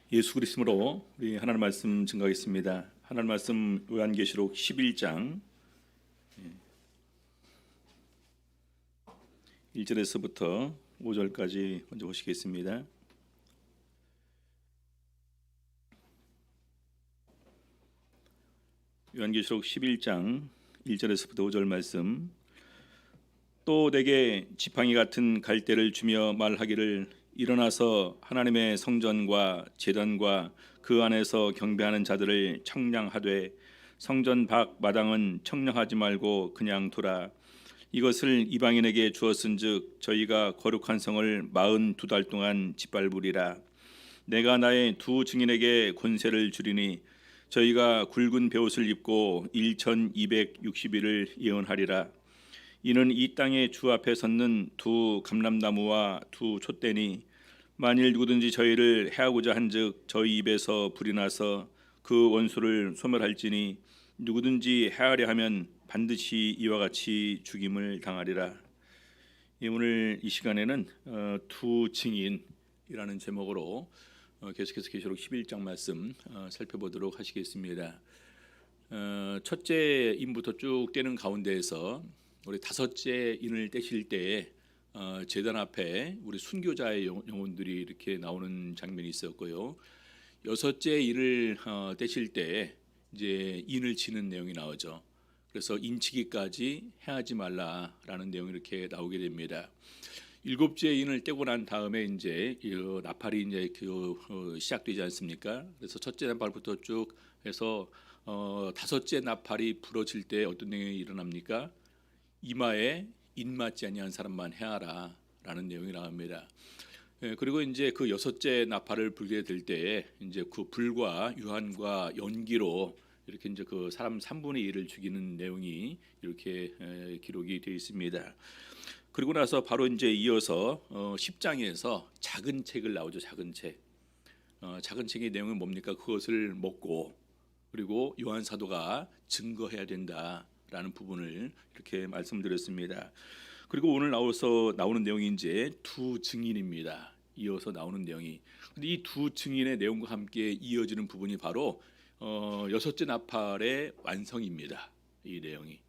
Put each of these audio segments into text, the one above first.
예수 그리스도로 우리 하나님 말씀 증거하겠습니다. 하나님 말씀 요한계시록 11장 1절에서부터 5절까지 먼저 보시겠습니다. 요한계시록 11장 1절에서부터 5절 말씀. 또 내게 지팡이 같은 갈대를 주며 말하기를 일어나서 하나님의 성전과 제단과 그 안에서 경배하는 자들을 청량하되 성전 밖 마당은 청량하지 말고 그냥 두라. 이것을 이방인에게 주었은즉 저희가 거룩한 성을 42달 동안 짓밟으리라. 내가 나의 두 증인에게 권세를 주리니 저희가 굵은 베옷을 입고 1260일을 예언하리라. 이는 이 땅의 주 앞에 섰는 두 감람나무와 두 촛대니 만일 누구든지 저희를 해하고자 한즉 저희 입에서 불이 나서 그 원수를 소멸할지니 누구든지 해하려 하면 반드시 이와 같이 죽임을 당하리라. 오늘 이 시간에는 두 증인이라는 제목으로 계속해서 계시록 11장 말씀 살펴보도록 하시겠습니다. 첫째 인부터 쭉 떼는 가운데에서 우리 다섯째 인을 떼실 때 제단 앞에 우리 순교자의 영혼들이 이렇게 나오는 장면이 있었고요. 여섯째 인을 떼실 때 이제 인을 치는 내용이 나오죠. 그래서 인치기까지 해하지 말라라는 내용이 이렇게 나오게 됩니다. 일곱째 인을 떼고 난 다음에 이제 나팔이 이제 시작되지 않습니까? 그래서 첫째 나팔부터 쭉 해서 다섯째 나팔이 부러질 때 어떤 내용이 일어납니까? 이마에 인 맞지 아니한 사람만 해하라라는 내용이 나옵니다. 그리고 이제 그 여섯째 나팔을 불게 될 때 이제 그 불과 유한과 연기로 이렇게 이제 그 사람 3분의 1을 죽이는 내용이 이렇게 기록이 되어 있습니다. 그리고 나서 바로 이제 이어서 10장에서 작은 책을 나오죠. 작은 책. 작은 책의 내용은 뭡니까? 그것을 먹고 그리고 요한 사도가 증거해야 된다라는 부분을 이렇게 말씀드렸습니다. 그리고 오늘 나오는 내용이 이제 두 증인입니다. 이어서 나오는 내용이. 근데 이 두 증인의 내용과 함께 이어지는 부분이 바로 여섯째 나팔의 완성입니다. 이 내용이.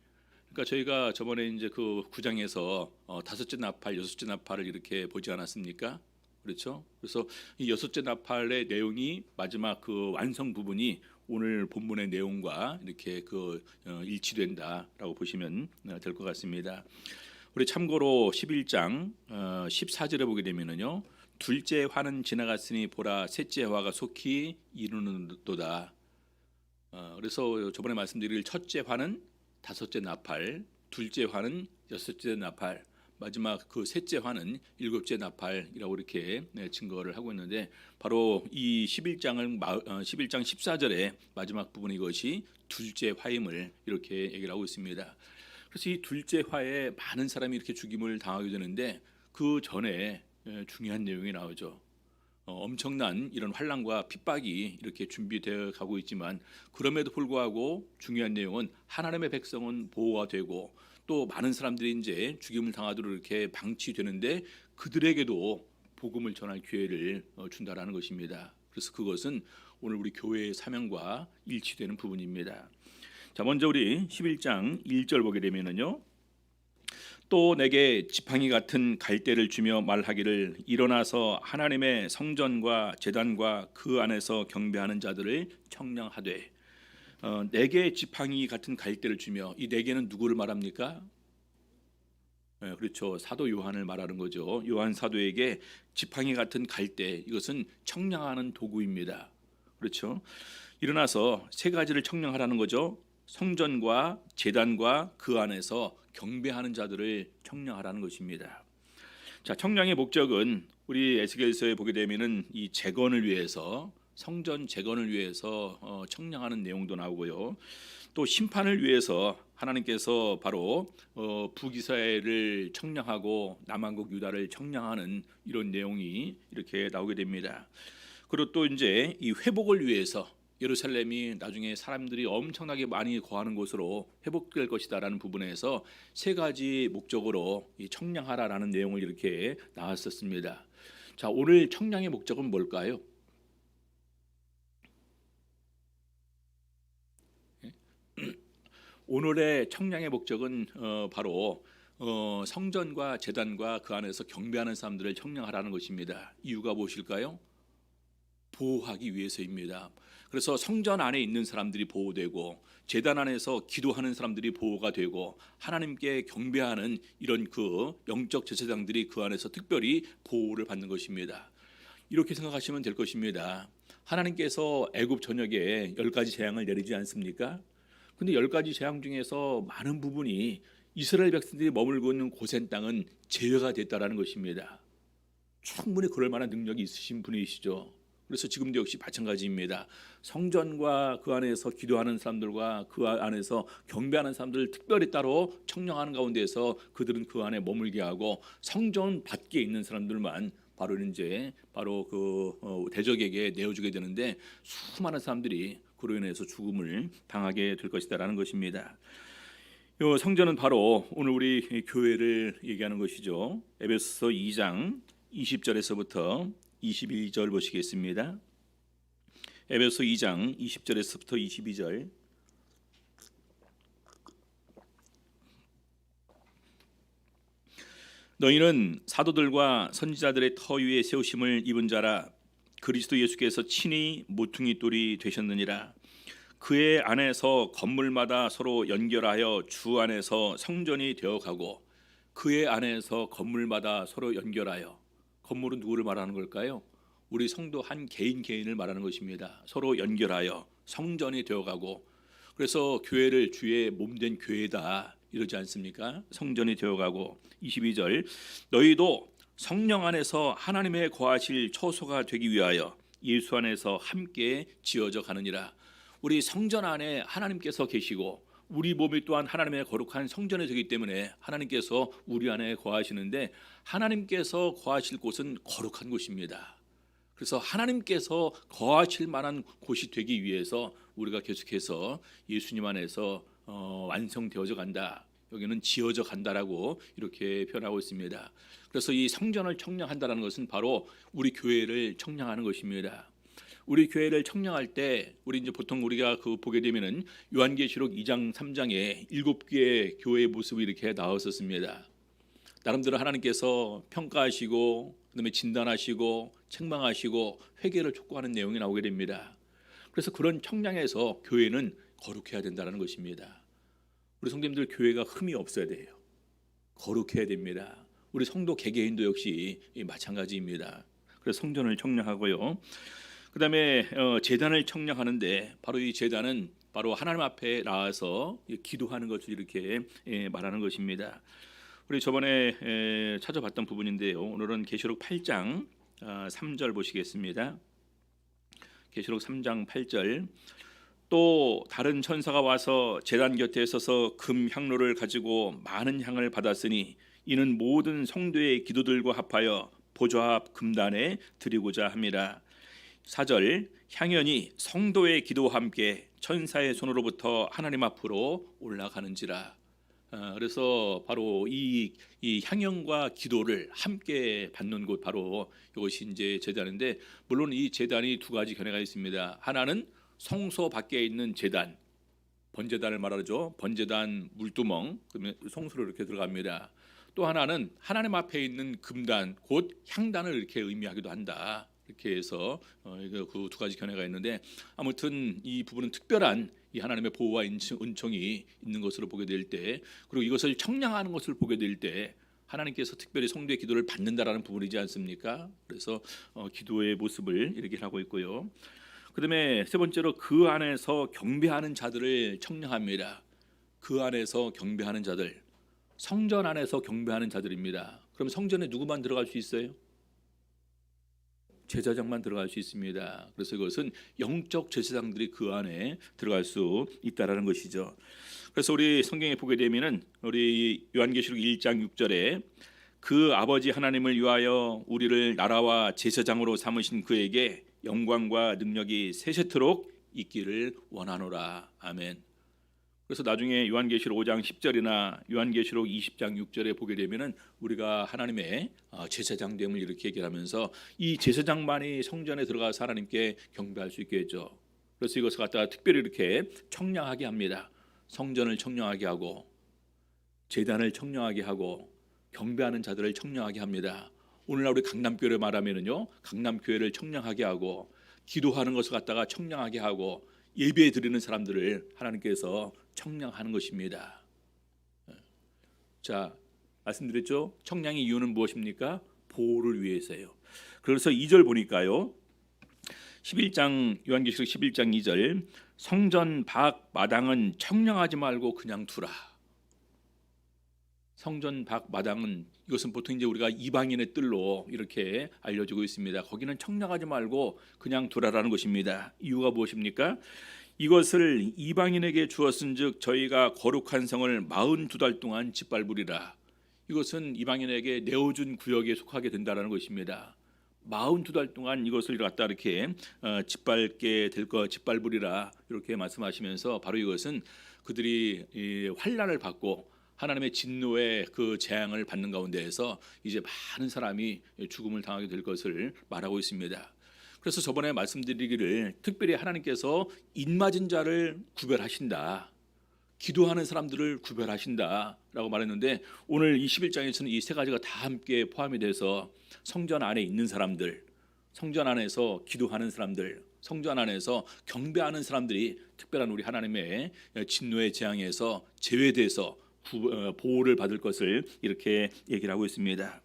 그러니까 저희가 저번에 이제 그 9장에서 다섯째 나팔, 여섯째 나팔을 이렇게 보지 않았습니까? 그렇죠? 그래서 이 여섯째 나팔의 내용이 마지막 그 완성 부분이 오늘 본문의 내용과 이렇게 일치된다라고 보시면 될 것 같습니다. 우리 참고로 11장 14절에 보게 되면은요. 둘째 화는 지나갔으니 보라 셋째 화가 속히 이루는도다. 그래서 저번에 말씀드린 첫째 화는 다섯째 나팔, 둘째 화는 여섯째 나팔, 마지막 그 셋째 화는 일곱째 나팔이라고 이렇게 증거를 하고 있는데 바로 이 11장 14절의 마지막 부분 이것이 둘째 화임을 이렇게 얘기를 하고 있습니다. 그래서 이 둘째 화에 많은 사람이 이렇게 죽임을 당하게 되는데 그 전에 중요한 내용이 나오죠. 엄청난 이런 환난과 핍박이 이렇게 준비되어 가고 있지만 그럼에도 불구하고 중요한 내용은 하나님의 백성은 보호가 되고 또 많은 사람들이 이제 죽임을 당하도록 이렇게 방치되는데 그들에게도 복음을 전할 기회를 준다라는 것입니다. 그래서 그것은 오늘 우리 교회의 사명과 일치되는 부분입니다. 자, 먼저 우리 11장 1절 보게 되면은요. 또 내게 지팡이 같은 갈대를 주며 말하기를 일어나서 하나님의 성전과 제단과 그 안에서 경배하는 자들을 청량하되. 내게 지팡이 같은 갈대를 주며 이 내게는 누구를 말합니까? 그렇죠. 사도 요한을 말하는 거죠. 요한 사도에게 지팡이 같은 갈대, 이것은 청량하는 도구입니다. 그렇죠. 일어나서 세 가지를 청량하라는 거죠. 성전과 제단과 그 안에서 경배하는 자들을 청량하라는 것입니다. 자, 청량의 목적은 우리 에스겔서에 보게 되면은 이 재건을 위해서 성전 재건을 위해서 청량하는 내용도 나오고요. 또 심판을 위해서 하나님께서 바로 북이스라엘을 청량하고 남한국 유다를 청량하는 이런 내용이 이렇게 나오게 됩니다. 그리고 또 이제 이 회복을 위해서 예루살렘이 나중에 사람들이 엄청나게 많이 거하는 곳으로 회복될 것이다라는 부분에서 세 가지 목적으로 이 청량하라라는 내용을 이렇게 나왔었습니다. 자, 오늘 청량의 목적은 뭘까요? 오늘의 청량의 목적은 바로 성전과 제단과 그 안에서 경배하는 사람들을 청량하라는 것입니다. 이유가 무엇일까요? 보호하기 위해서입니다. 그래서 성전 안에 있는 사람들이 보호되고 제단 안에서 기도하는 사람들이 보호가 되고 하나님께 경배하는 이런 그 영적 제사장들이 그 안에서 특별히 보호를 받는 것입니다. 이렇게 생각하시면 될 것입니다. 하나님께서 애굽 전역에 10가지 재앙을 내리지 않습니까? 근데 10가지 재앙 중에서 많은 부분이 이스라엘 백성들이 머물고 있는 고센 땅은 제외가 됐다라는 것입니다. 충분히 그럴 만한 능력이 있으신 분이시죠. 그래서 지금도 역시 마찬가지입니다. 성전과 그 안에서 기도하는 사람들과 그 안에서 경배하는 사람들을 특별히 따로 청량하는 가운데에서 그들은 그 안에 머물게 하고 성전 밖에 있는 사람들만 바로 그 대적에게 내어주게 되는데 수많은 사람들이 그로 인해서 죽음을 당하게 될 것이다라는 것입니다. 이 성전은 바로 오늘 우리 교회를 얘기하는 것이죠. 에베소서 2장 20절에서부터 22절 보시겠습니다. 에베소 2장 20절에서부터 22절. 너희는 사도들과 선지자들의 터 위에 세우심을 입은 자라. 그리스도 예수께서 친히 모퉁이 돌이 되셨느니라. 그의 안에서 건물마다 서로 연결하여 주 안에서 성전이 되어가고, 그의 안에서 건물마다 서로 연결하여, 건물은 누구를 말하는 걸까요? 우리 성도 한 개인을 말하는 것입니다. 서로 연결하여 성전이 되어가고, 그래서 교회를 주의 몸된 교회다 이러지 않습니까? 성전이 되어가고. 22절, 너희도 성령 안에서 하나님의 거하실 처소가 되기 위하여 예수 안에서 함께 지어져 가느니라. 우리 성전 안에 하나님께서 계시고 우리 몸이 또한 하나님의 거룩한 성전이 되기 때문에 하나님께서 우리 안에 거하시는데, 하나님께서 거하실 곳은 거룩한 곳입니다. 그래서 하나님께서 거하실 만한 곳이 되기 위해서 우리가 계속해서 예수님 안에서 완성되어져 간다, 여기는 지어져 간다라고 이렇게 표현하고 있습니다. 그래서 이 성전을 청량한다는 것은 바로 우리 교회를 청량하는 것입니다. 우리 교회를 청량할 때 우리 이제 보통 우리가 보게 되면은 요한계시록 2장 3장에 7개의 교회의 모습이 이렇게 나왔었습니다. 나름대로 하나님께서 평가하시고 그다음에 진단하시고 책망하시고 회개를 촉구하는 내용이 나오게 됩니다. 그래서 그런 청량에서 교회는 거룩해야 된다는 것입니다. 우리 성도님들 교회가 흠이 없어야 돼요. 거룩해야 됩니다. 우리 성도 개개인도 역시 마찬가지입니다. 그래서 성전을 청량하고요. 그다음에 제단을 청량하는데 바로 이 제단은 바로 하나님 앞에 나와서 기도하는 것을 이렇게 말하는 것입니다. 우리 저번에 찾아봤던 부분인데요. 오늘은 계시록 8장 3절 보시겠습니다. 계시록 3장 8절. 또 다른 천사가 와서 제단 곁에 서서 금 향로를 가지고 많은 향을 받았으니 이는 모든 성도의 기도들과 합하여 보좌 앞 금단에 드리고자 함이라. 4절, 향연이 성도의 기도와 함께 천사의 손으로부터 하나님 앞으로 올라가는지라. 그래서 바로 이 향연과 기도를 함께 받는 곳, 바로 이것이 이제 제단인데, 물론 이 제단이 두 가지 견해가 있습니다. 하나는 성소 밖에 있는 제단, 번제단을 말하죠. 번제단 물두멍, 그러면 성소로 이렇게 들어갑니다. 또 하나는 하나님 앞에 있는 금단, 곧 향단을 이렇게 의미하기도 한다. 이렇게 해서 그 두 가지 견해가 있는데, 아무튼 이 부분은 특별한 이 하나님의 보호와 은총이 있는 것으로 보게 될 때, 그리고 이것을 청량하는 것을 보게 될 때 하나님께서 특별히 성도의 기도를 받는다라는 부분이지 않습니까? 그래서 기도의 모습을 이렇게 하고 있고요. 그다음에 세 번째로 그 안에서 경배하는 자들을 청량합니다. 그 안에서 경배하는 자들, 성전 안에서 경배하는 자들입니다. 그럼 성전에 누구만 들어갈 수 있어요? 제사장만 들어갈 수 있습니다. 그래서 이것은 영적 제사장들이 그 안에 들어갈 수 있다라는 것이죠. 그래서 우리 성경에 보게 되면은 우리 요한계시록 1장 6절에 그 아버지 하나님을 위하여 우리를 나라와 제사장으로 삼으신 그에게 영광과 능력이 세세토록 있기를 원하노라. 아멘. 그래서 나중에 요한계시록 5장 10절이나 요한계시록 20장 6절에 보게 되면은 우리가 하나님의 제사장됨을 이렇게 얘기하면서 이 제사장만이 성전에 들어가서 하나님께 경배할 수 있게 했죠. 그래서 이것을 갖다가 특별히 이렇게 청량하게 합니다. 성전을 청량하게 하고 제단을 청량하게 하고 경배하는 자들을 청량하게 합니다. 오늘날 우리 강남교회를 말하면은요, 강남교회를 청량하게 하고 기도하는 것을 갖다가 청량하게 하고 예배 드리는 사람들을 하나님께서 청량하는 것입니다. 자, 말씀드렸죠? 청량의 이유는 무엇입니까? 보호를 위해서예요. 그래서 2절 보니까요, 11장 요한계시록 11장 2절 성전 밖 마당은 청량하지 말고 그냥 두라. 성전 밖 마당은 이것은 보통 이제 우리가 이방인의 뜰로 이렇게 알려지고 있습니다. 거기는 청량하지 말고 그냥 두라라는 것입니다. 이유가 무엇입니까? 이것을 이방인에게 주었은즉 저희가 거룩한 성을 42달 동안 짓밟으리라. 이것은 이방인에게 내어준 구역에 속하게 된다라는 것입니다. 42달 동안 이것을 갖다 이렇게 짓밟으리라 이렇게 말씀하시면서 바로 이것은 그들이 이 환난을 받고 하나님의 진노의 그 재앙을 받는 가운데에서 이제 많은 사람이 죽음을 당하게 될 것을 말하고 있습니다. 그래서 저번에 말씀드리기를 특별히 하나님께서 입맞은 자를 구별하신다, 기도하는 사람들을 구별하신다라고 말했는데, 오늘 이 11장에서는 이 세 가지가 다 함께 포함이 돼서 성전 안에 있는 사람들, 성전 안에서 기도하는 사람들, 성전 안에서 경배하는 사람들이 특별한 우리 하나님의 진노의 재앙에서 제외돼서 보호를 받을 것을 이렇게 얘기를 하고 있습니다.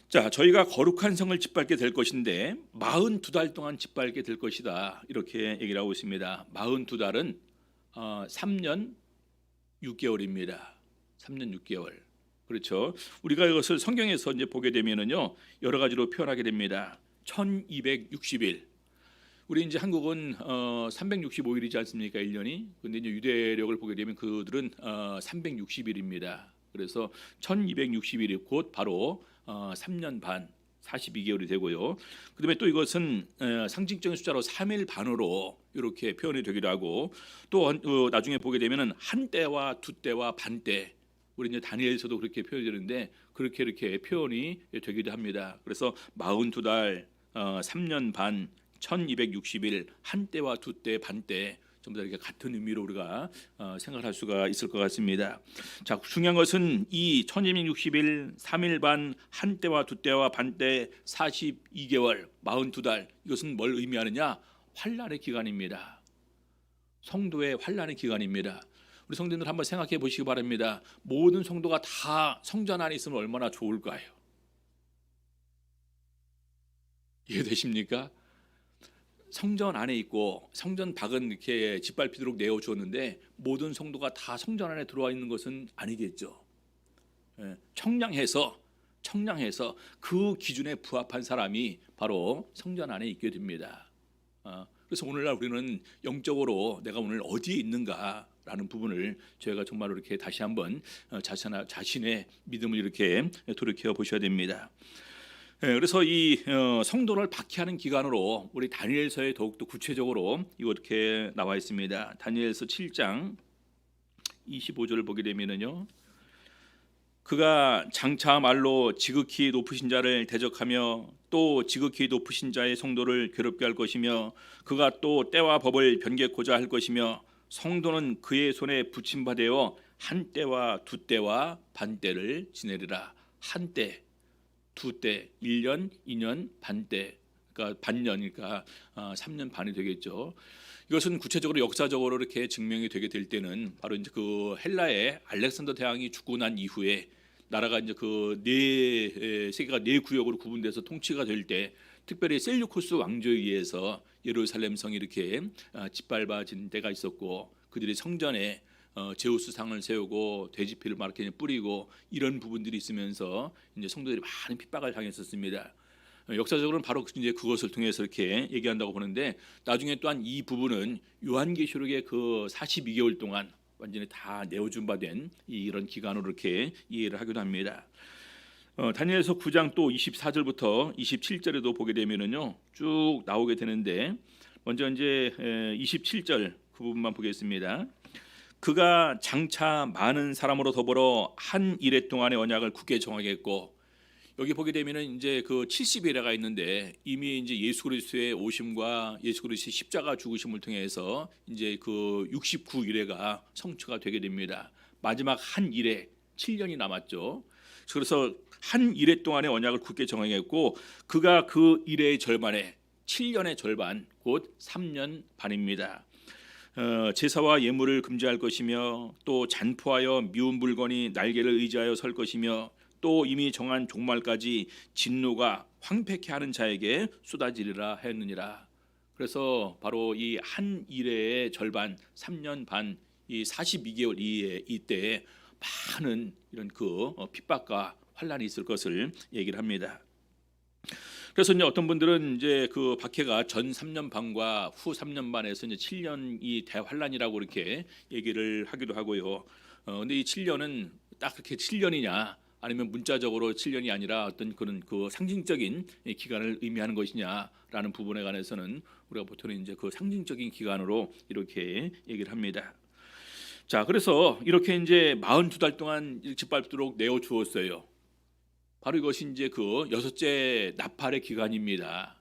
자, 저희가 거룩한 성을 짓밟게 될 것인데 42달 동안 짓밟게 될 것이다 이렇게 얘기를 하고 있습니다. 42달은 3년 6개월입니다. 3년 6개월. 그렇죠. 우리가 이것을 성경에서 이제 보게 되면은요, 여러 가지로 표현하게 됩니다. 1260일. 우리 이제 한국은 365일이지 않습니까? 1년이. 근데 이제 유대력을 보게 되면 그들은 360일입니다. 그래서 1260일이 곧 바로 3년 반 42개월이 되고요. 그다음에 또 이것은 상징적인 숫자로 3일 반으로 이렇게 표현이 되기도 하고, 또 나중에 보게 되면은 한 때와 두 때와 반 때, 우리 이제 다니엘서도 그렇게 표현이 되는데 그렇게 이렇게 표현이 되기도 합니다. 그래서 42달 3년 반 1260일 한 때와 두 때 반 때 전부 다 이렇게 같은 의미로 우리가 생각할 수가 있을 것 같습니다. 자, 중요한 것은 이 1260일 3일 반 한 때와 두 때와 반 때 42개월 42달, 이것은 뭘 의미하느냐? 환난의 기간입니다. 성도의 환난의 기간입니다. 우리 성도들 한번 생각해 보시기 바랍니다. 모든 성도가 다 성전 안에 있으면 얼마나 좋을까요? 이해되십니까? 성전 안에 있고 성전 밖은 이렇게 짓밟히도록 내어 주었는데 모든 성도가 다 성전 안에 들어와 있는 것은 아니겠죠. 청량해서 그 기준에 부합한 사람이 바로 성전 안에 있게 됩니다. 그래서 오늘날 우리는 영적으로 내가 오늘 어디에 있는가라는 부분을 저희가 정말 이렇게 다시 한번 자신의 믿음을 이렇게 돌이켜 보셔야 됩니다. 그래서 이 성도를 박해하는 기간으로 우리 다니엘서에 더욱더 구체적으로 이렇게 나와 있습니다. 다니엘서 7장 25절을 보게 되면은요, 그가 장차 말로 지극히 높으신 자를 대적하며 또 지극히 높으신 자의 성도를 괴롭게 할 것이며 그가 또 때와 법을 변개코자 할 것이며 성도는 그의 손에 붙임바되어 한 때와 두 때와 반 때를 지내리라. 한 때, 두 때, 1년, 2년, 반 때, 그러니까 반년이니까 3년 반이 되겠죠. 이것은 구체적으로 역사적으로 이렇게 증명이 되게 될 때는 바로 이제 그 헬라의 알렉산더 대왕이 죽고 난 이후에 나라가 이제 그 세계가 네 구역으로 구분돼서 통치가 될 때, 특별히 셀류쿠스 왕조에 의해서 예루살렘 성이 이렇게 짓밟아진 때가 있었고, 그들이 성전에 제우스 상을 세우고 돼지피를 막 이렇게 뿌리고 이런 부분들이 있으면서 이제 성도들이 많은 핍박을 당했었습니다. 역사적으로는 바로 이제 그것을 통해서 이렇게 얘기한다고 보는데, 나중에 또한 이 부분은 요한계시록의 그 42개월 동안 완전히 다 내어준 바 된 이런 기간으로 이렇게 이해를 하기도 합니다. 다니엘서 9장 또 24절부터 27절에도 보게 되면은요, 쭉 나오게 되는데, 먼저 이제 27절 그 부분만 보겠습니다. 그가 장차 많은 사람으로 더불어 한 이레 동안의 언약을 굳게 정하겠고, 여기 보게 되면은 이제 그 70일에가 있는데 이미 이제 예수 그리스도의 오심과 예수 그리스도의 십자가 죽으심을 통해서 이제 그 69일에가 성취가 되게 됩니다. 마지막 한 일에 7년이 남았죠. 그래서 한 일해 동안의 언약을 굳게 정하겠고 그가 그 일의 절반에 7년의 절반 곧 3년 반입니다. 제사와 예물을 금지할 것이며 또 잔포하여 미운 물건이 날개를 의지하여 설 것이며 또 이미 정한 종말까지 진노가 황폐케 하는 자에게 쏟아지리라 하였느니라. 그래서 바로 이 한 일의 절반 3년 반 이 42개월 이때에 많은 이런 그 핍박과 환란이 있을 것을 얘기를 합니다. 그래서 이제 어떤 분들은 이제 그 박해가 전 3년 반과 후 3년 반에서 이제 7년이 대환란이라고 이렇게 얘기를 하기도 하고요. 근데 이 7년은 딱 그렇게 7년이냐 아니면 문자적으로 7년이 아니라 어떤 그런 그 상징적인 기간을 의미하는 것이냐라는 부분에 관해서는 우리가 보통은 이제 그 상징적인 기간으로 이렇게 얘기를 합니다. 자, 그래서 이렇게 이제 42달 동안 짓밟도록 내어 주었어요. 바로 이것이 이제 그 여섯째 나팔의 기간입니다.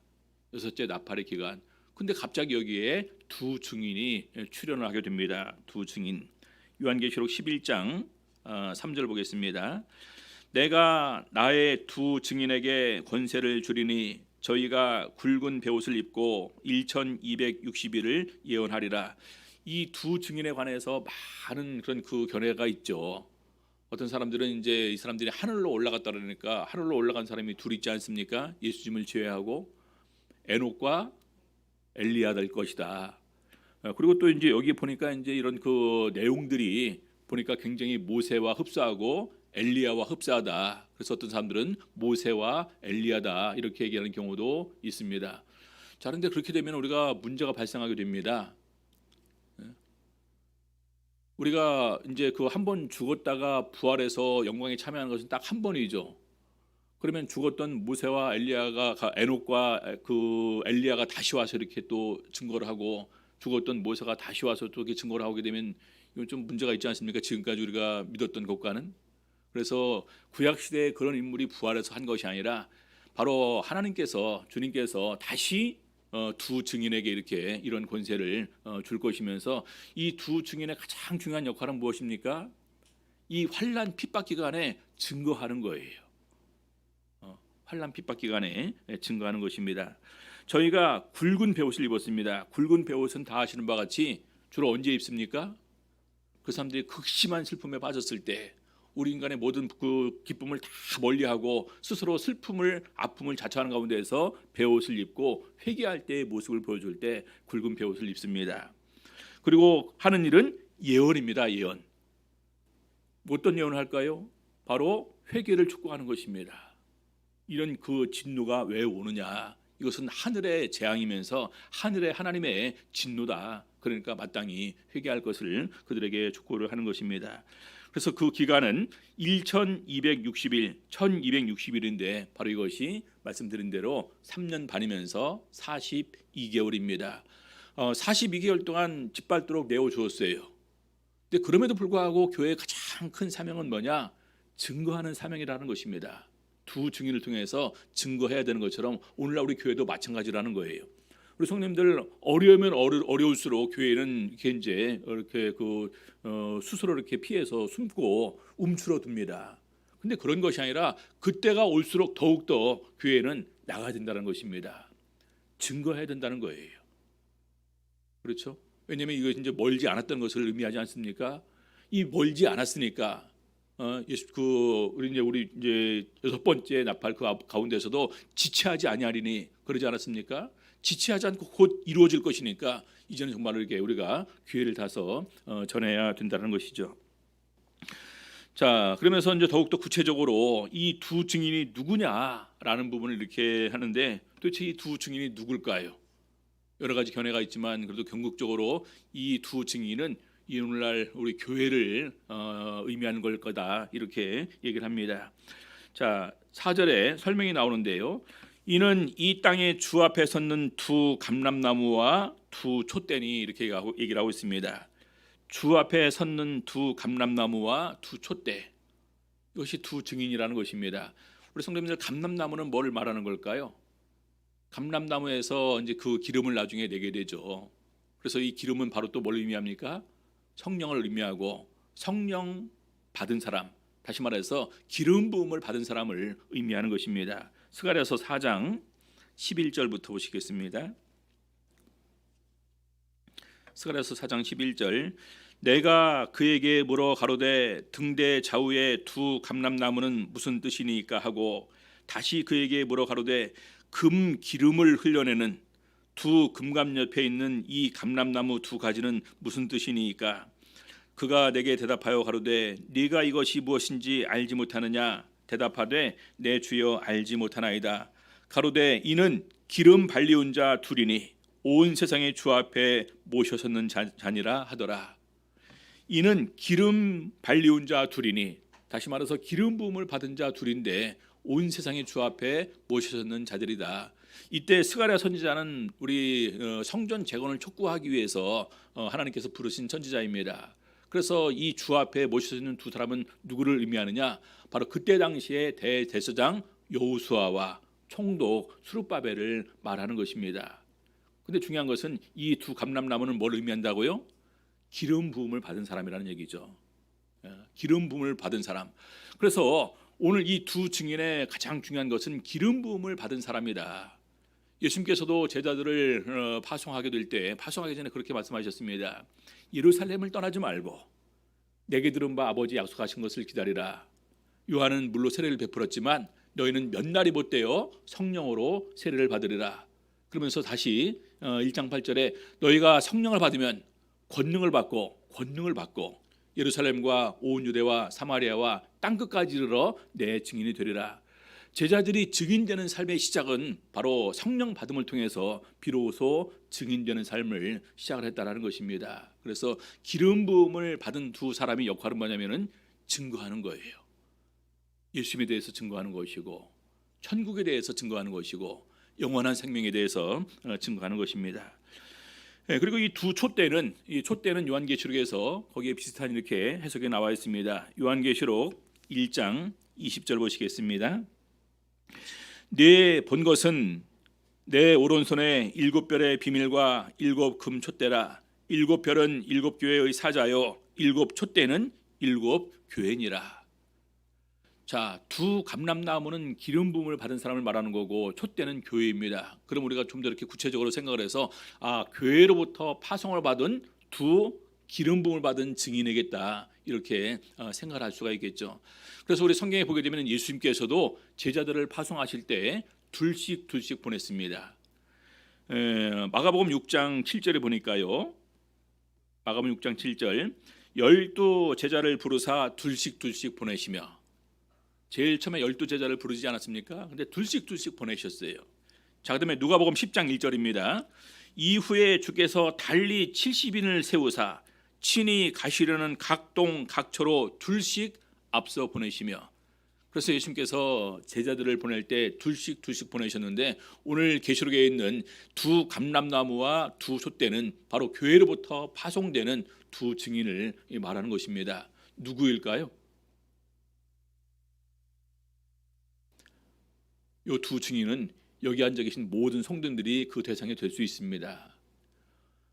여섯째 나팔의 기간. 근데 갑자기 여기에 두 증인이 출연을 하게 됩니다. 두 증인. 요한계시록 11장 3절 보겠습니다. 내가 나의 두 증인에게 권세를 주리니 저희가 굵은 베옷을 입고 1260일을 예언하리라. 이 두 증인에 관해서 많은 그런 그 견해가 있죠. 어떤 사람들은 이제 이 사람들이 하늘로 올라갔다 그러니까 하늘로 올라간 사람이 둘 있지 않습니까? 예수님을 제외하고 에녹과 엘리야 될 것이다. 그리고 또 이제 여기 보니까 이제 이런 그 내용들이 보니까 굉장히 모세와 흡사하고 엘리야와 흡사하다. 그래서 어떤 사람들은 모세와 엘리야다 이렇게 얘기하는 경우도 있습니다. 자, 그런데 그렇게 되면 우리가 문제가 발생하게 됩니다. 우리가 이제 그 한 번 죽었다가 부활해서 영광에 참여하는 것은 딱 한 번이죠. 그러면 죽었던 모세와 엘리야가 에녹과 그 엘리야가 다시 와서 이렇게 또 증거를 하고 죽었던 모세가 다시 와서 또 이렇게 증거를 하게 되면 이건 좀 문제가 있지 않습니까? 지금까지 우리가 믿었던 것과는. 그래서 구약 시대에 그런 인물이 부활해서 한 것이 아니라 바로 하나님께서 주님께서 다시 두 증인에게 이렇게 이런 권세를 줄 것이면서 이 두 증인의 가장 중요한 역할은 무엇입니까? 이 환난 핍박 기간에 증거하는 거예요. 환난 핍박 기간에 증거하는 것입니다. 저희가 굵은 베옷을 입었습니다. 굵은 베옷은 다 아시는 바와 같이 주로 언제 입습니까? 그 사람들이 극심한 슬픔에 빠졌을 때 우리 인간의 모든 그 기쁨을 다 멀리하고 스스로 슬픔을 아픔을 자처하는 가운데에서 베옷을 입고 회개할 때의 모습을 보여줄 때 굵은 베옷을 입습니다. 그리고 하는 일은 예언입니다. 예언. 어떤 예언을 할까요? 바로 회개를 촉구하는 것입니다. 이런 그 진노가 왜 오느냐? 이것은 하늘의 재앙이면서 하늘의 하나님의 진노다. 그러니까 마땅히 회개할 것을 그들에게 촉구를 하는 것입니다. 그래서 그 기간은 1260일, 1260일인데 바로 이것이 말씀드린 대로 3년 반이면서 42개월입니다. 42개월 동안 짓밟도록 내어주었어요. 근데 그럼에도 불구하고 교회의 가장 큰 사명은 뭐냐? 증거하는 사명이라는 것입니다. 두 증인을 통해서 증거해야 되는 것처럼 오늘날 우리 교회도 마찬가지라는 거예요. 우리 성님들 어려우면 어려울수록 교회는 이제 이렇게 스스로 이렇게 피해서 숨고 움츠러듭니다. 근데 그런 것이 아니라 그때가 올수록 더욱더 교회는 나가야 된다는 것입니다. 증거해야 된다는 거예요. 그렇죠? 왜냐하면 이거 이제 멀지 않았던 것을 의미하지 않습니까? 이 멀지 않았으니까 우리 이제 여섯 번째 나팔 그 가운데서도 지체하지 아니하리니 그러지 않았습니까? 지체하지 않고 곧 이루어질 것이니까 이제는 정말 이렇게 우리가 기회를 타서 전해야 된다는 것이죠. 자, 그러면서 이제 더욱더 구체적으로 이 두 증인이 누구냐라는 부분을 이렇게 하는데 도대체 이 두 증인이 누굴까요? 여러 가지 견해가 있지만 그래도 궁극적으로 이 두 증인은 이 오늘날 우리 교회를 의미하는 걸 거다 이렇게 얘기를 합니다. 자, 4절에 설명이 나오는데요. 이는 이 땅의 주 앞에 섰는 두 감람나무와 두 촛대니 이렇게 얘기를 하고 있습니다. 주 앞에 섰는 두 감람나무와 두 촛대, 이것이 두 증인이라는 것입니다. 우리 성도님들, 감람나무는 뭘 말하는 걸까요? 감람나무에서 이제 그 기름을 나중에 내게 되죠. 그래서 이 기름은 바로 또 뭘 의미합니까? 성령을 의미하고, 성령 받은 사람, 다시 말해서 기름 부음을 받은 사람을 의미하는 것입니다. 스가랴서 4장 11절부터 보시겠습니다. 스가랴서 4장 11절. 내가 그에게 물어 가로되 등대 좌우에 두 감람나무는 무슨 뜻이니까 하고, 다시 그에게 물어 가로되 금 기름을 흘려내는 두 금감 옆에 있는 이 감람나무 두 가지는 무슨 뜻이니까? 그가 내게 대답하여 가로되 네가 이것이 무엇인지 알지 못하느냐? 대답하되 내 주여 알지 못하나이다. 가로되 이는 기름 발리운 자 둘이니 온 세상의 주 앞에 모셔섰는 자니라 하더라. 이는 기름 발리운 자 둘이니, 다시 말해서 기름 부음을 받은 자 둘인데 온 세상의 주 앞에 모셔섰는 자들이다. 이때 스가랴 선지자는 우리 성전 재건을 촉구하기 위해서 하나님께서 부르신 선지자입니다. 그래서 이 주 앞에 모셔있는 두 사람은 누구를 의미하느냐? 바로 그때 당시에 대제사장 여호수아와 총독 스룹바벨을 말하는 것입니다. 근데 중요한 것은 이 두 감람나무는 뭘 의미한다고요? 기름 부음을 받은 사람이라는 얘기죠. 기름 부음을 받은 사람. 그래서 오늘 이 두 증인의 가장 중요한 것은 기름 부음을 받은 사람이다. 예수님께서도 제자들을 파송하게 될 때, 파송하기 전에 그렇게 말씀하셨습니다. 예루살렘을 떠나지 말고 내게 들은 바 아버지 약속하신 것을 기다리라. 요한은 물로 세례를 베풀었지만 너희는 몇 날이 못되어 성령으로 세례를 받으리라. 그러면서 다시 1장 8절에 너희가 성령을 받으면 권능을 받고 예루살렘과 온 유대와 사마리아와 땅끝까지 이르러 내 증인이 되리라. 제자들이 증인되는 삶의 시작은 바로 성령 받음을 통해서 비로소 증인되는 삶을 시작을 했다라는 것입니다. 그래서 기름 부음을 받은 두 사람의 역할은 뭐냐면은 증거하는 거예요. 예수님에 대해서 증거하는 것이고, 천국에 대해서 증거하는 것이고, 영원한 생명에 대해서 증거하는 것입니다. 그리고 이 두 촛대는, 이 촛대는 요한계시록에서 거기에 비슷한 이렇게 해석이 나와 있습니다. 요한계시록 1장 20절 보시겠습니다. 네 본 것은 내 오른손에 7별의 비밀과 7 금 촛대라. 7별은 7 교회의 사자요 7 촛대는 7 교회니라. 자, 두 감람나무는 기름 부음을 받은 사람을 말하는 거고, 촛대는 교회입니다. 그럼 우리가 좀 더 이렇게 구체적으로 생각을 해서 교회로부터 파송을 받은 두 기름 부음을 받은 증인이겠다, 이렇게 생각을 할 수가 있겠죠. 그래서 우리 성경에 보게 되면 예수님께서도 제자들을 파송하실 때 둘씩 보냈습니다. 마가복음 6장 7절에 보니까요, 마가복음 6장 7절 12 제자를 부르사 둘씩 보내시며, 제일 처음에 12 제자를 부르지 않았습니까? 근데 둘씩 보내셨어요. 자, 그다음에 누가복음 10장 1절입니다. 이후에 주께서 달리 70인을 세우사 친히 가시려는 각 동 각처로 둘씩 앞서 보내시며, 그래서 예수님께서 제자들을 보낼 때 둘씩 보내셨는데, 오늘 계시록에 있는 두 감람나무와 두 촛대는 바로 교회로부터 파송되는 두 증인을 말하는 것입니다. 누구일까요? 이 두 증인은 여기 앉아 계신 모든 성도들이 그 대상이 될 수 있습니다.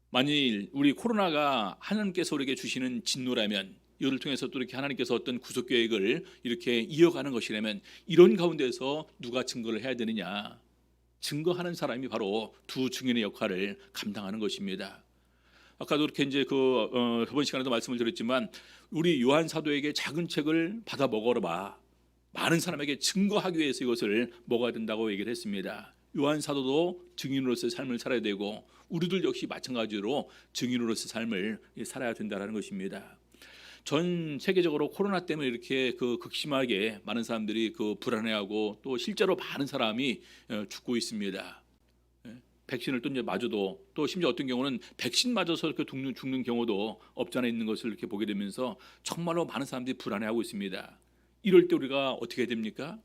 만일 우리 코로나가 하나님께서 우리에게 주시는 진노라면, 이를 통해서 또 이렇게 하나님께서 어떤 구속 계획을 이렇게 이어가는 것이라면, 이런 가운데서 누가 증거를 해야 되느냐? 증거하는 사람이 바로 두 증인의 역할을 감당하는 것입니다. 아까도 이렇게 이제 저번 시간에도 말씀을 드렸지만, 우리 요한 사도에게 작은 책을 받아 먹어봐. 많은 사람에게 증거하기 위해서 이것을 먹어야 된다고 얘기를 했습니다. 요한 사도도 증인으로서의 삶을 살아야 되고, 우리들 역시 마찬가지로 증인으로서의 삶을 살아야 된다는 것입니다. 전 세계적으로 코로나 때문에 이렇게 극심하게 많은 사람들이 불안해하고, 또 실제로 많은 사람이 죽고 있습니다. 백신을 또 이제 맞아도, 또 심지어 어떤 경우는 백신 맞아서 이렇게 죽는 경우도 없지 않아 있는 것을 이렇게 보게 되면서 정말로 많은 사람들이 불안해하고 있습니다. 이럴 때 우리가 어떻게 해야 됩니까?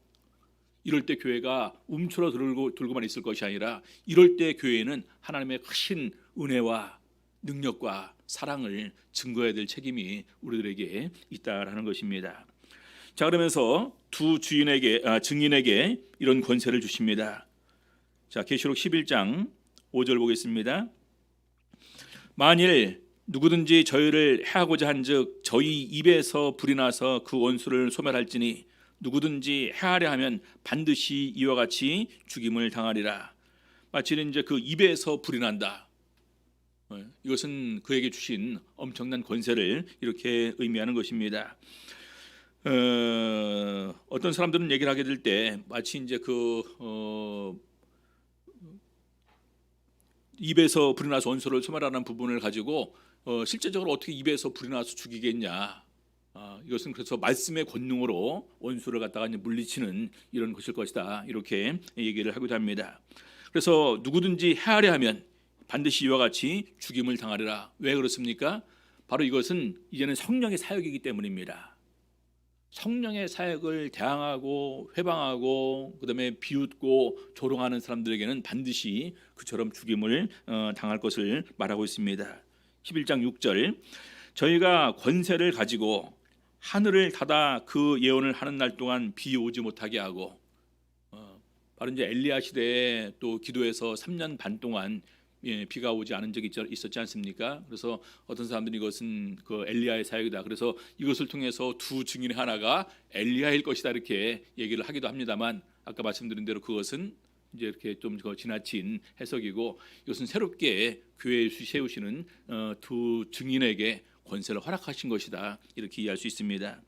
이럴 때 교회가 움츠러 들고만 있을 것이 아니라, 이럴 때 교회는 하나님의 크신 은혜와 능력과 사랑을 증거해야 될 책임이 우리들에게 있다라는 것입니다. 자, 그러면서 두 증인에게 이런 권세를 주십니다. 자, 계시록 11장 5절 보겠습니다. 만일 누구든지 저희를 해하고자 한즉 저희 입에서 불이 나서 그 원수를 소멸할지니 누구든지 해하려 하면 반드시 이와 같이 죽임을 당하리라. 마치 이제 그 입에서 불이 난다. 이것은 그에게 주신 엄청난 권세를 이렇게 의미하는 것입니다. 어떤 사람들은 얘기를 하게 될 때 마치 이제 입에서 불이 나서 원수를 소멸하는 부분을 가지고 실제적으로 어떻게 입에서 불이 나서 죽이겠냐. 이것은 그래서 말씀의 권능으로 원수를 갖다가 이제 물리치는 이런 것일 것이다. 이렇게 얘기를 하기도 합니다. 그래서 누구든지 해하려 하면 반드시 이와 같이 죽임을 당하리라. 왜 그렇습니까? 바로 이것은 이제는 성령의 사역이기 때문입니다. 성령의 사역을 대항하고 회방하고 그다음에 비웃고 조롱하는 사람들에게는 반드시 그처럼 죽임을 당할 것을 말하고 있습니다. 11장 6절 저희가 권세를 가지고 하늘을 닫아 그 예언을 하는 날 동안 비 오지 못하게 하고 바로 이제 엘리야 시대에 또 기도해서 3년 반 동안 비가 오지 않은 적이 있었지 않습니까? 그래서 어떤 사람들이 이것은 그 엘리야의 사역이다. 그래서 이것을 통해서 두 증인의 하나가 엘리야일 것이다 이렇게 얘기를 하기도 합니다만 아까 말씀드린 대로 그것은 이제 이렇게 좀 지나친 해석이고 이것은 새롭게 교회에 세우시는 두 증인에게 권세를 허락하신 것이다 이렇게 이해할 수 있습니다.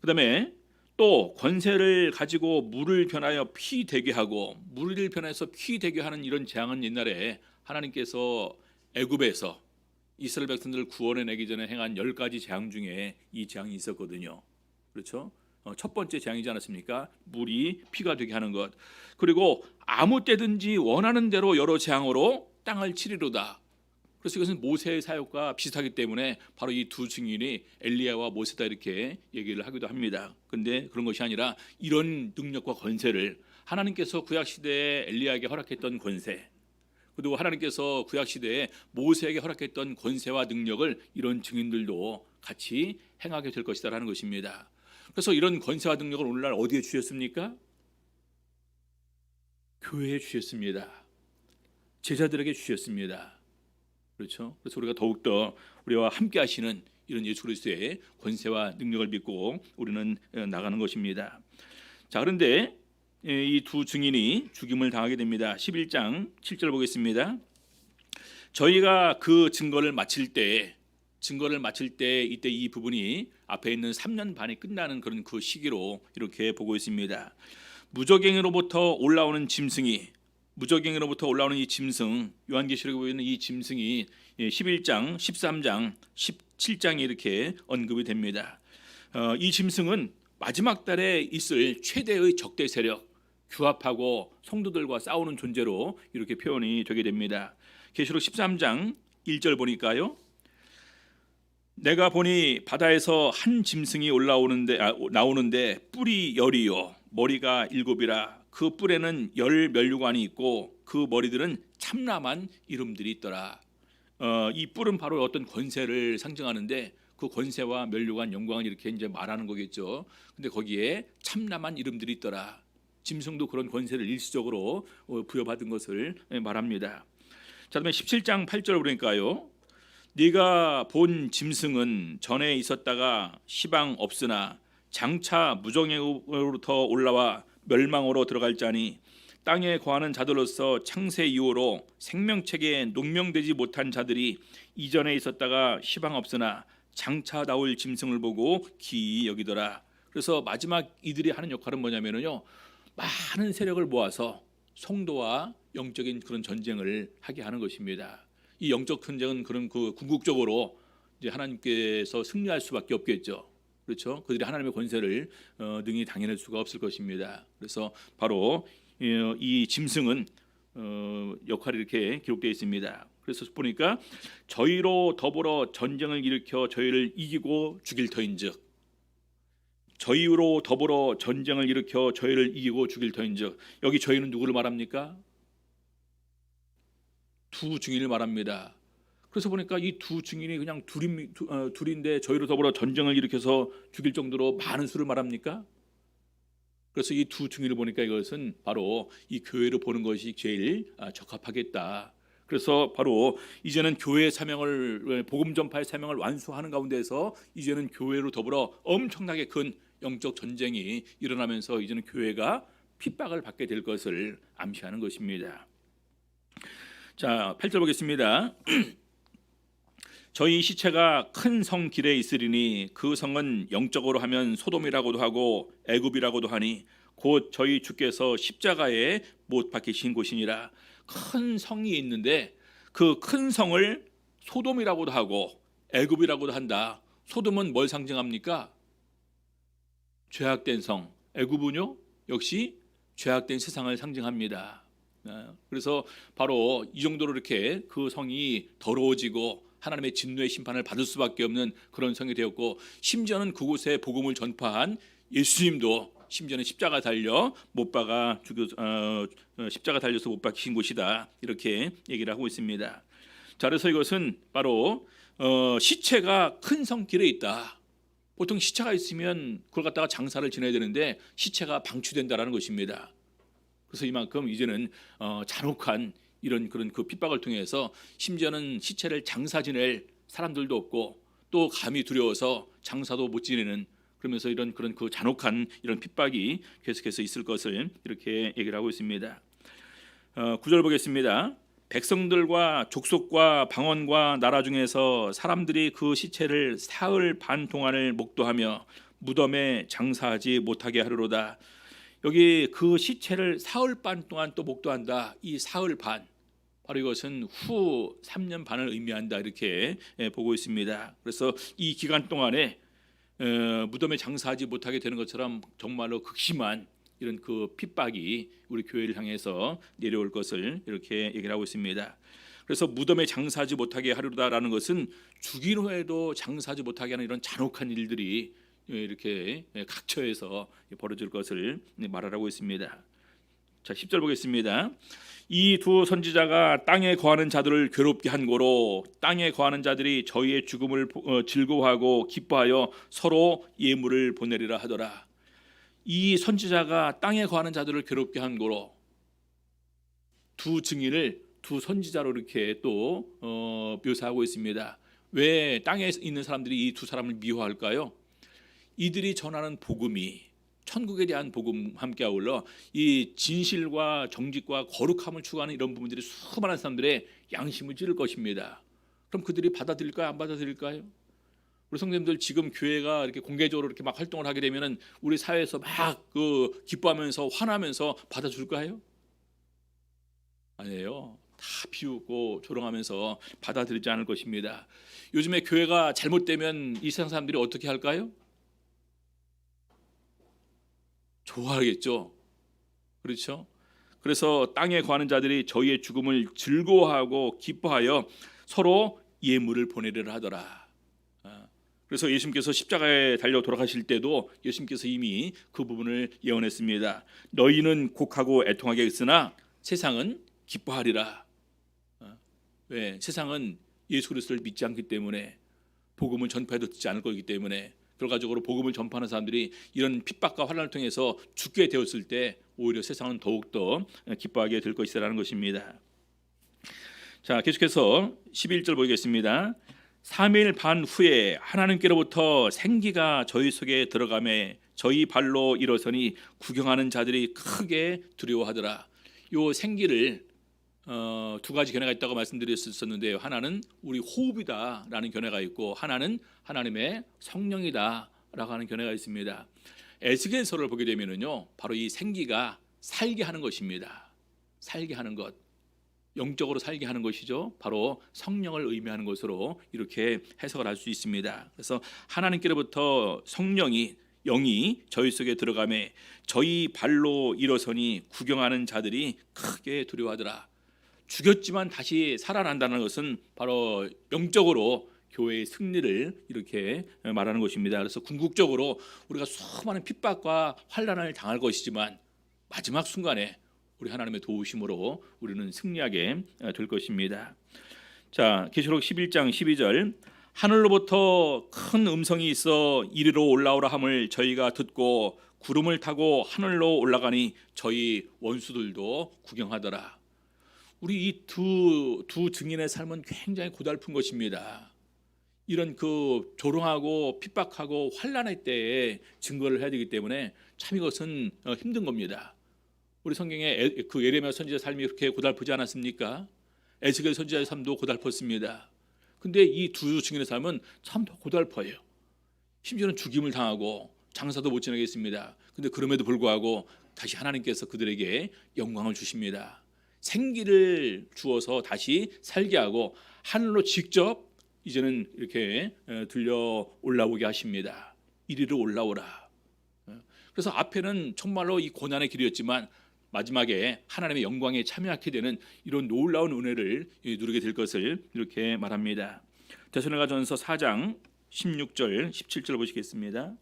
그다음에 또 권세를 가지고 물을 변하여 피 되게 하고 물을 변해서 피 되게 하는 이런 재앙은 옛날에 하나님께서 애굽에서 이스라엘 백성들을 구원해내기 전에 행한 10가지 재앙 중에 이 재앙이 있었거든요. 그렇죠? 첫 번째 재앙이지 않았습니까? 물이 피가 되게 하는 것. 그리고 아무 때든지 원하는 대로 여러 재앙으로 땅을 치리로다. 그래서 이것은 모세의 사역과 비슷하기 때문에 바로 이 두 증인이 엘리야와 모세다 이렇게 얘기를 하기도 합니다. 그런데 그런 것이 아니라 이런 능력과 권세를 하나님께서 구약시대에 엘리야에게 허락했던 권세, 그리고 하나님께서 구약시대에 모세에게 허락했던 권세와 능력을 이런 증인들도 같이 행하게 될 것이다라는 것입니다. 그래서 이런 권세와 능력을 오늘날 어디에 주셨습니까? 교회에 주셨습니다. 제자들에게 주셨습니다. 그렇죠? 그래서 우리가 더욱더 우리와 함께 하시는 이런 예수 그리스도의 권세와 능력을 믿고 우리는 나가는 것입니다. 자, 그런데 이 두 증인이 죽임을 당하게 됩니다. 11장 7절 보겠습니다. 저희가 그 증거를 마칠 때 이때 이 부분이 앞에 있는 3년 반이 끝나는 그런 그 시기로 이렇게 보고 있습니다. 무저갱이로부터 올라오는 짐승이 이 짐승, 요한계시록에 보이는 이 짐승이 11장, 13장, 17장에 이렇게 언급이 됩니다. 이 짐승은 마지막 달에 있을 최대의 적대 세력, 규합하고 성도들과 싸우는 존재로 이렇게 표현이 되게 됩니다. 계시록 13장 1절 보니까요. 내가 보니 바다에서 한 짐승이 나오는데 뿔이 10이요 머리가 7이라 그 뿔에는 10 면류관이 있고 그 머리들은 참남한 이름들이 있더라. 이 뿔은 바로 어떤 권세를 상징하는데 그 권세와 면류관 영광을 이렇게 이제 말하는 거겠죠. 근데 거기에 참남한 이름들이 있더라. 짐승도 그런 권세를 일시적으로 부여받은 것을 말합니다. 자, 그다음에 17장 8절 보니까요. 네가 본 짐승은 전에 있었다가 시방 없으나 장차 무정에로부터 올라와 멸망으로 들어갈 자니 땅에 거하는 자들로서 창세 이후로 생명책에 농명되지 못한 자들이 이전에 있었다가 시방 없으나 장차 나올 짐승을 보고 기이 여기더라. 그래서 마지막 이들이 하는 역할은 뭐냐면요, 많은 세력을 모아서 성도와 영적인 그런 전쟁을 하게 하는 것입니다. 이 영적 전쟁은 그런 그 궁극적으로 이제 하나님께서 승리할 수밖에 없겠죠. 그렇죠? 그들이 하나님의 권세를 능히 당해낼 수가 없을 것입니다. 그래서 바로 이 짐승은 역할이 이렇게 기록되어 있습니다. 그래서 보니까 저희로 더불어 전쟁을 일으켜 저희를 이기고 죽일 터인즉, 저희로 더불어 전쟁을 일으켜 저희를 이기고 죽일 터인즉, 여기 저희는 누구를 말합니까? 두 증인을 말합니다. 그래서 보니까 이 두 증인이 그냥 둘인데 저희로 더불어 전쟁을 일으켜서 죽일 정도로 많은 수를 말합니까? 그래서 이 두 증인을 보니까 이것은 바로 이 교회로 보는 것이 제일 적합하겠다. 그래서 바로 이제는 교회의 사명을, 복음 전파의 사명을 완수하는 가운데서 이제는 교회로 더불어 엄청나게 큰 영적 전쟁이 일어나면서 이제는 교회가 핍박을 받게 될 것을 암시하는 것입니다. 자, 8절 보겠습니다. 저희 시체가 큰 성 길에 있으리니 그 성은 영적으로 하면 소돔이라고도 하고 애굽이라고도 하니 곧 저희 주께서 십자가에 못 박히신 곳이니라. 큰 성이 있는데 그 큰 성을 소돔이라고도 하고 애굽이라고도 한다. 소돔은 뭘 상징합니까? 죄악된 성. 애굽은요 역시 죄악된 세상을 상징합니다. 그래서 바로 이 정도로 이렇게 그 성이 더러워지고 하나님의 진노의 심판을 받을 수밖에 없는 그런 성이 되었고, 심지어는 그곳에 복음을 전파한 예수님도 심지어는 십자가 달려서 못 박히신 곳이다, 이렇게 얘기를 하고 있습니다. 자, 그래서 이것은 바로 시체가 큰 성길에 있다. 보통 시체가 있으면 그걸 갖다가 장사를 지내야 되는데 시체가 방치된다라는 것입니다. 그래서 이만큼 이제는 잔혹한 이런 그런 그 핍박을 통해서 심지어는 시체를 장사 지낼 사람들도 없고 또 감히 두려워서 장사도 못 지내는, 그러면서 이런 그런 그 잔혹한 이런 핍박이 계속해서 있을 것을 이렇게 얘기를 하고 있습니다. 9절 보겠습니다. 백성들과 족속과 방언과 나라 중에서 사람들이 그 시체를 사흘 반 동안을 목도하며 무덤에 장사하지 못하게 하리로다. 여기 그 시체를 사흘 반 동안 또 목도한다. 이 사흘 반, 바로 이것은 후 3년 반을 의미한다, 이렇게 보고 있습니다. 그래서 이 기간 동안에 무덤에 장사하지 못하게 되는 것처럼 정말로 극심한 이런 그 핍박이 우리 교회를 향해서 내려올 것을 이렇게 얘기를 하고 있습니다. 그래서 무덤에 장사하지 못하게 하리로다라는 것은 죽인 후에도 장사하지 못하게 하는 이런 잔혹한 일들이 이렇게 각처에서 벌어질 것을 말하고 있습니다. 자, 10절 보겠습니다. 이 두 선지자가 땅에 거하는 자들을 괴롭게 한 고로 땅에 거하는 자들이 저희의 죽음을 즐거워하고 기뻐하여 서로 예물을 보내리라 하더라. 이 선지자가 땅에 거하는 자들을 괴롭게 한 고로 두 증인을 두 선지자로 이렇게 또 묘사하고 있습니다. 왜 땅에 있는 사람들이 이 두 사람을 미워할까요? 이들이 전하는 복음이, 천국에 대한 복음 함께 아울러 이 진실과 정직과 거룩함을 추구하는 이런 부분들이 수많은 사람들의 양심을 찌를 것입니다. 그럼 그들이 받아들일까요? 안 받아들일까요? 우리 성도님들, 지금 교회가 이렇게 공개적으로 이렇게 막 활동을 하게 되면은 우리 사회에서 막 그 기뻐하면서 화나면서 받아줄까요? 아니에요. 다 비웃고 조롱하면서 받아들이지 않을 것입니다. 요즘에 교회가 잘못되면 이 세상 사람들이 어떻게 할까요? 좋아하겠죠. 그렇죠? 그래서 땅에 거하는 자들이 저희의 죽음을 즐거워하고 기뻐하여 서로 예물을 보내리라 하더라. 그래서 예수님께서 십자가에 달려 돌아가실 때도 예수님께서 이미 그 부분을 예언했습니다. 너희는 곡하고 애통하게 했으나 세상은 기뻐하리라. 왜? 세상은 예수 그리스도를 믿지 않기 때문에, 복음을 전파해도 듣지 않을 거기 때문에, 결과적으로 복음을 전파하는 사람들이 이런 핍박과 환난을 통해서 죽게 되었을 때 오히려 세상은 더욱더 기뻐하게 될 것이라는 것입니다. 자, 계속해서 11절 보겠습니다. 3일 반 후에 하나님께로부터 생기가 저희 속에 들어가매 저희 발로 일어서니 구경하는 자들이 크게 두려워하더라. 요 생기를 두 가지 견해가 있다고 말씀드렸었는데요. 하나는 우리 호흡이다라는 견해가 있고, 하나는 하나님의 성령이다라고 하는 견해가 있습니다. 에스겔서를 보게 되면은요, 바로 이 생기가 살게 하는 것입니다. 살게 하는 것, 영적으로 살게 하는 것이죠. 바로 성령을 의미하는 것으로 이렇게 해석을 할 수 있습니다. 그래서 하나님께로부터 성령이, 영이 저희 속에 들어가매 저희 발로 일어서니 구경하는 자들이 크게 두려워하더라. 죽였지만 다시 살아난다는 것은 바로 영적으로 교회의 승리를 이렇게 말하는 것입니다. 그래서 궁극적으로 우리가 수많은 핍박과 환난을 당할 것이지만 마지막 순간에 우리 하나님의 도우심으로 우리는 승리하게 될 것입니다. 자, 계시록 11장 12절. 하늘로부터 큰 음성이 있어 이리로 올라오라 함을 저희가 듣고 구름을 타고 하늘로 올라가니 저희 원수들도 구경하더라. 우리 이 두 증인의 삶은 굉장히 고달픈 것입니다. 이런 그 조롱하고 핍박하고 환난의 때에 증거를 해야 되기 때문에 참 이것은 힘든 겁니다. 우리 성경에 그 예레미야 선지자 삶이 그렇게 고달프지 않았습니까? 에스겔 선지자의 삶도 고달팠습니다. 근데 이 두 증인의 삶은 참 더 고달퍼요. 심지어는 죽임을 당하고 장사도 못 지내게 했습니다. 근데 그럼에도 불구하고 다시 하나님께서 그들에게 영광을 주십니다. 생기를 주어서 다시 살게 하고 하늘로 직접 이제는 이렇게 들려 올라오게 하십니다. 이리로 올라오라. 그래서 앞에는 정말로 이 고난의 길이었지만 마지막에 하나님의 영광에 참여하게 되는 이런 놀라운 은혜를 누리게 될 것을 이렇게 말합니다. 데살로니가전서 4장 16절 17절 보시겠습니다.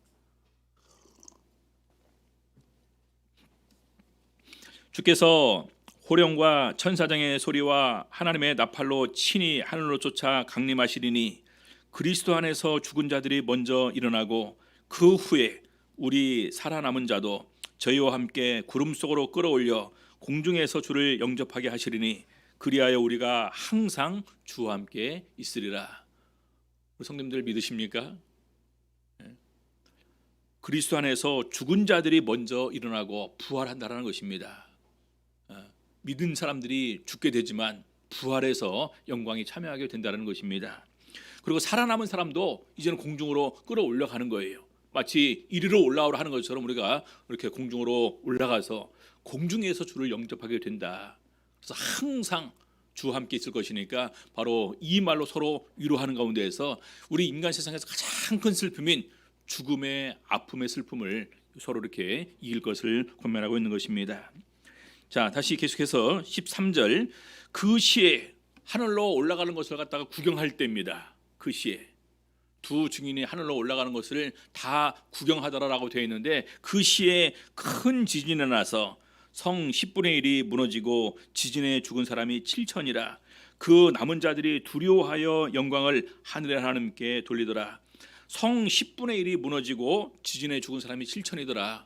주께서 호령과 천사장의 소리와 하나님의 나팔로 친히 하늘로 쫓아 강림하시리니 그리스도 안에서 죽은 자들이 먼저 일어나고 그 후에 우리 살아남은 자도 저희와 함께 구름 속으로 끌어올려 공중에서 주를 영접하게 하시리니 그리하여 우리가 항상 주와 함께 있으리라. 우리 성도님들 믿으십니까? 그리스도 안에서 죽은 자들이 먼저 일어나고 부활한다라는 것입니다. 믿은 사람들이 죽게 되지만 부활해서 영광에 참여하게 된다는 것입니다. 그리고 살아남은 사람도 이제는 공중으로 끌어올라가는 거예요. 마치 이리로 올라오라 하는 것처럼 우리가 이렇게 공중으로 올라가서 공중에서 주를 영접하게 된다. 그래서 항상 주와 함께 있을 것이니까 바로 이 말로 서로 위로하는 가운데에서 우리 인간 세상에서 가장 큰 슬픔인 죽음의 아픔의 슬픔을 서로 이렇게 이길 것을 권면하고 있는 것입니다. 자, 다시 계속해서 13절. 그 시에 하늘로 올라가는 것을 갖다가 구경할 때입니다. 그 시에 두 증인이 하늘로 올라가는 것을 다 구경하더라라고 되어 있는데 그 시에 큰 지진이 나서 성 10분의 1이 무너지고 지진에 죽은 사람이 7천이라. 그 남은 자들이 두려워하여 영광을 하늘의 하나님께 돌리더라. 성 10분의 1이 무너지고 지진에 죽은 사람이 7천이더라.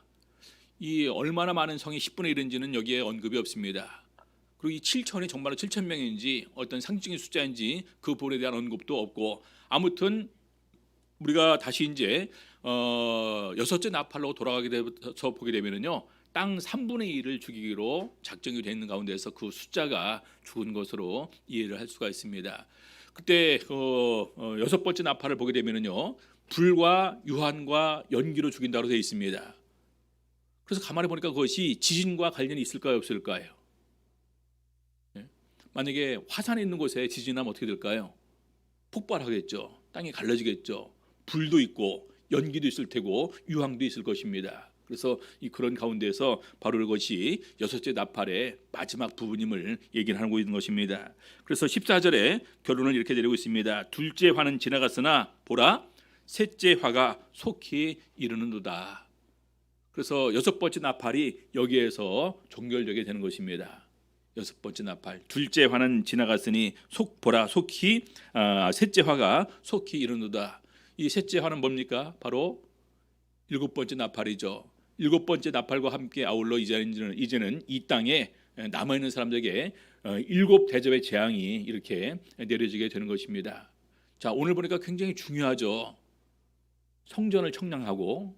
이 얼마나 많은 성이 10분의 1인지는 여기에 언급이 없습니다. 그리고 이 7천이 정말로 7천 명인지 어떤 상징적인 숫자인지 그 부분에 대한 언급도 없고, 아무튼 우리가 다시 이제 여섯째 나팔로 돌아가게 돼서 보게 되면은요, 땅 3분의 1을 죽이기로 작정이 되어 있는 가운데서 그 숫자가 죽은 것으로 이해를 할 수가 있습니다. 그때 여섯 번째 나팔을 보게 되면은요, 불과 유한과 연기로 죽인다고 되어 있습니다. 그래서 가만히 보니까 그것이 지진과 관련이 있을까요, 없을까요? 만약에 화산이 있는 곳에 지진이 나면 어떻게 될까요? 폭발하겠죠. 땅이 갈라지겠죠. 불도 있고 연기도 있을 테고 유황도 있을 것입니다. 그래서 그런 가운데서 바로 이것이 여섯째 나팔의 마지막 부분임을 얘기를 하고 있는 것입니다. 그래서 14절에 결론을 이렇게 내리고 있습니다. 둘째 화는 지나갔으나 보라, 셋째 화가 속히 이르는도다. 그래서 여섯 번째 나팔이 여기에서 종결되게 되는 것입니다. 여섯 번째 나팔, 둘째 화는 지나갔으니 보라 속히 셋째 화가 속히 이르는도다. 이 셋째 화는 뭡니까? 바로 일곱 번째 나팔이죠. 일곱 번째 나팔과 함께 아울러 이제는 이 땅에 남아 있는 사람들에게 일곱 대접의 재앙이 이렇게 내려지게 되는 것입니다. 자, 오늘 보니까 굉장히 중요하죠. 성전을 청량하고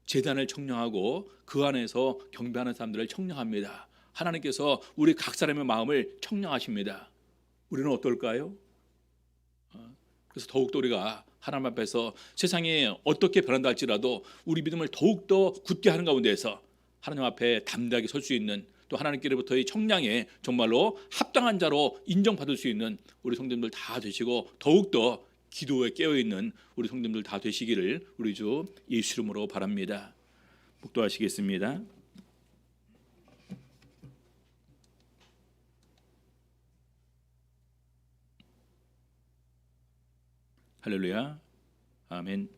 제단을 청량하고 그 안에서 경배하는 사람들을 청량합니다. 하나님께서 우리 각 사람의 마음을 청량하십니다. 우리는 어떨까요? 그래서 더욱더 우리가 하나님 앞에서 세상이 어떻게 변한다 할지라도 우리 믿음을 더욱더 굳게 하는 가운데에서 하나님 앞에 담대하게 설 수 있는, 또 하나님께로부터의 청량에 정말로 합당한 자로 인정받을 수 있는 우리 성도님들 다 되시고, 더욱더 기도에 깨어있는 우리 성도님들 다 되시기를 우리 주 예수 이름으로 바랍니다. 묵도하시겠습니다. 할렐루야. 아멘.